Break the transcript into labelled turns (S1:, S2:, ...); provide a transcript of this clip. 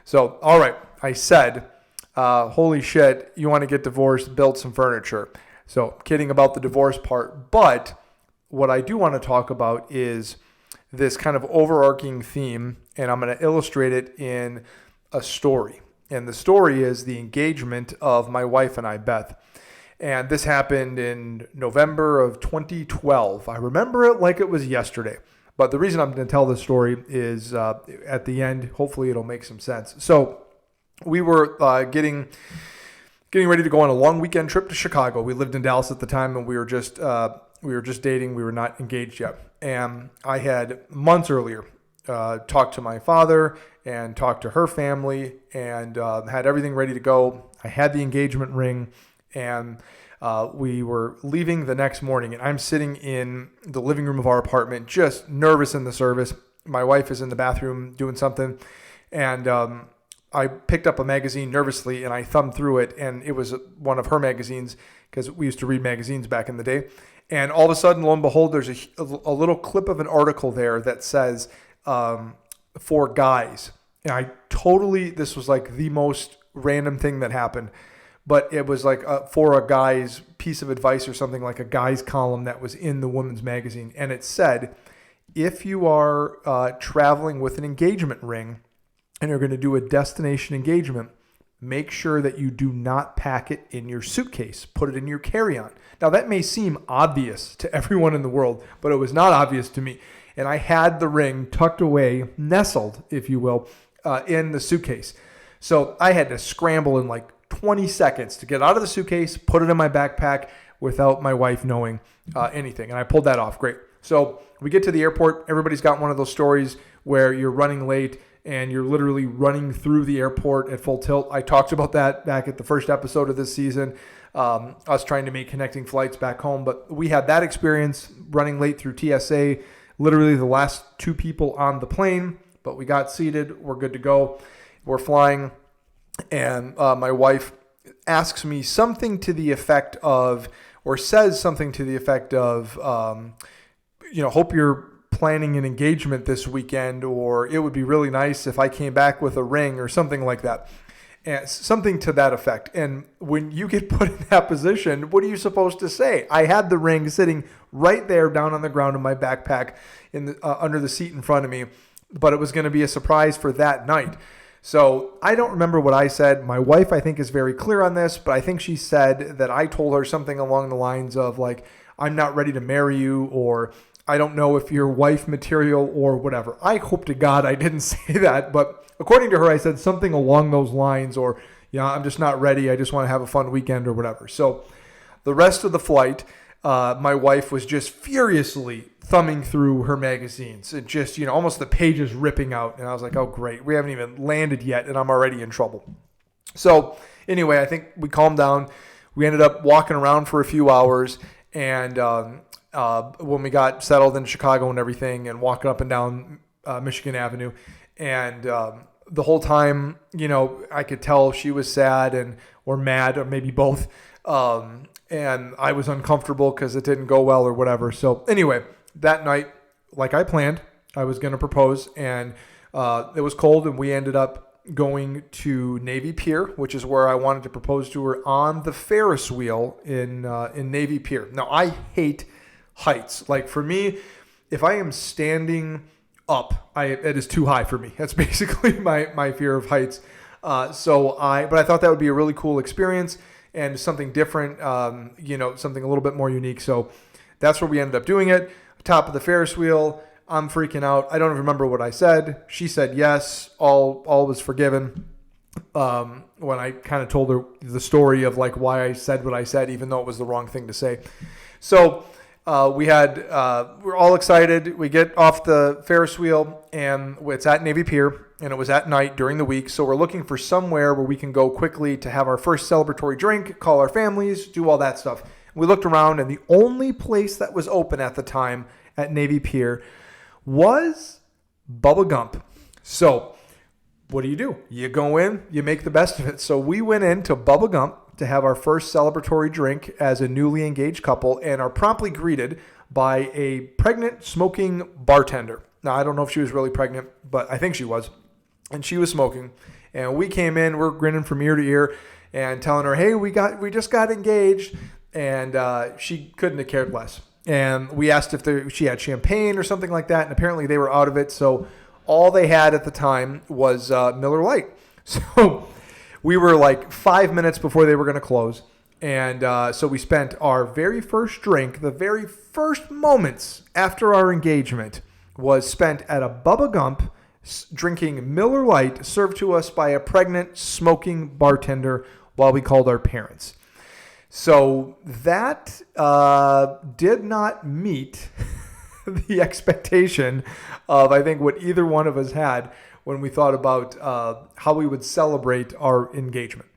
S1: So, all right, I said, holy shit, you want to get divorced, build some furniture. So, kidding about the divorce part, but what I do want to talk about is this kind of overarching theme, and I'm going to illustrate it in a story. And the story is the engagement of my wife and I, Beth. And this happened in November of 2012. I remember it like it was yesterday. But the reason I'm going to tell this story is at the end, hopefully it'll make some sense. So we were getting ready to go on a long weekend trip to Chicago. We lived in Dallas at the time, and we were just dating. We were not engaged yet. And I had months earlier talked to my father and talked to her family and had everything ready to go. I had the engagement ring, and we were leaving the next morning. And I'm sitting in the living room of our apartment, just nervous in the service. My wife is in the bathroom doing something, and I picked up a magazine nervously, and I thumbed through it, and it was one of her magazines, because we used to read magazines back in the day. And all of a sudden, lo and behold, there's a little clip of an article there that says, for guys. And this was like the most random thing that happened. But it was like for a guy's piece of advice or something, like a guy's column that was in the women's magazine. And it said, if you are traveling with an engagement ring and you're going to do a destination engagement, make sure that you do not pack it in your suitcase. Put it in your carry-on. Now, that may seem obvious to everyone in the world, but it was not obvious to me. And I had the ring tucked away, nestled, if you will, in the suitcase. So I had to scramble in like 20 seconds to get out of the suitcase, put it in my backpack without my wife knowing anything. And I pulled that off. Great. So we get to the airport. Everybody's got one of those stories where you're running late and you're literally running through the airport at full tilt. I talked about that back at the first episode of this season, us trying to make connecting flights back home. But we had that experience running late through TSA, literally the last two people on the plane, but we got seated. We're good to go. We're flying, and my wife asks me something to the effect of, or says something to the effect of, hope you're planning an engagement this weekend, or it would be really nice if I came back with a ring or something like that. And something to that effect. And when you get put in that position, what are you supposed to say? I had the ring sitting right there down on the ground in my backpack under the seat in front of me, but it was going to be a surprise for that night. So I don't remember what I said. My wife, I think, is very clear on this, but I think she said that I told her something along the lines of like, I'm not ready to marry you, or I don't know if you're wife material or whatever. I hope to God I didn't say that, but according to her, I said something along those lines, or, I'm just not ready. I just want to have a fun weekend or whatever. So the rest of the flight, my wife was just furiously thumbing through her magazines and just, almost the pages ripping out. And I was like, oh, great. We haven't even landed yet, and I'm already in trouble. So anyway, I think we calmed down. We ended up walking around for a few hours, and when we got settled in Chicago and everything, and walking up and down Michigan Avenue, and the whole time, I could tell she was sad or mad, or maybe both. And I was uncomfortable because it didn't go well or whatever. So anyway, that night, like I planned, I was going to propose, and it was cold, and we ended up going to Navy Pier, which is where I wanted to propose to her, on the Ferris wheel in Navy Pier. Now, I hate heights. Like, for me, if I am standing up, it is too high for me. That's basically my fear of heights. But I thought that would be a really cool experience and something different, something a little bit more unique. So that's where we ended up doing it. Top of the Ferris wheel. I'm freaking out. I don't even remember what I said. She said yes. All was forgiven. When I kind of told her the story of like why I said what I said, even though it was the wrong thing to say. So we're all excited. We get off the Ferris wheel, and it's at Navy Pier, and it was at night during the week. So we're looking for somewhere where we can go quickly to have our first celebratory drink, call our families, do all that stuff. We looked around, and the only place that was open at the time at Navy Pier was Bubba Gump. So what do? You go in, you make the best of it. So we went into Bubba Gump to have our first celebratory drink as a newly engaged couple, and are promptly greeted by a pregnant smoking bartender. Now, I don't know if she was really pregnant, but I think she was. And she was smoking. And we came in, we're grinning from ear to ear and telling her, hey, we just got engaged. And she couldn't have cared less. And we asked if she had champagne or something like that. And apparently they were out of it. So all they had at the time was Miller Lite. So we were like 5 minutes before they were going to close. And so we spent our very first drink, the very first moments after our engagement, was spent at a Bubba Gump drinking Miller Lite served to us by a pregnant smoking bartender while we called our parents. So that did not meet the expectation of, I think, what either one of us had when we thought about how we would celebrate our engagement.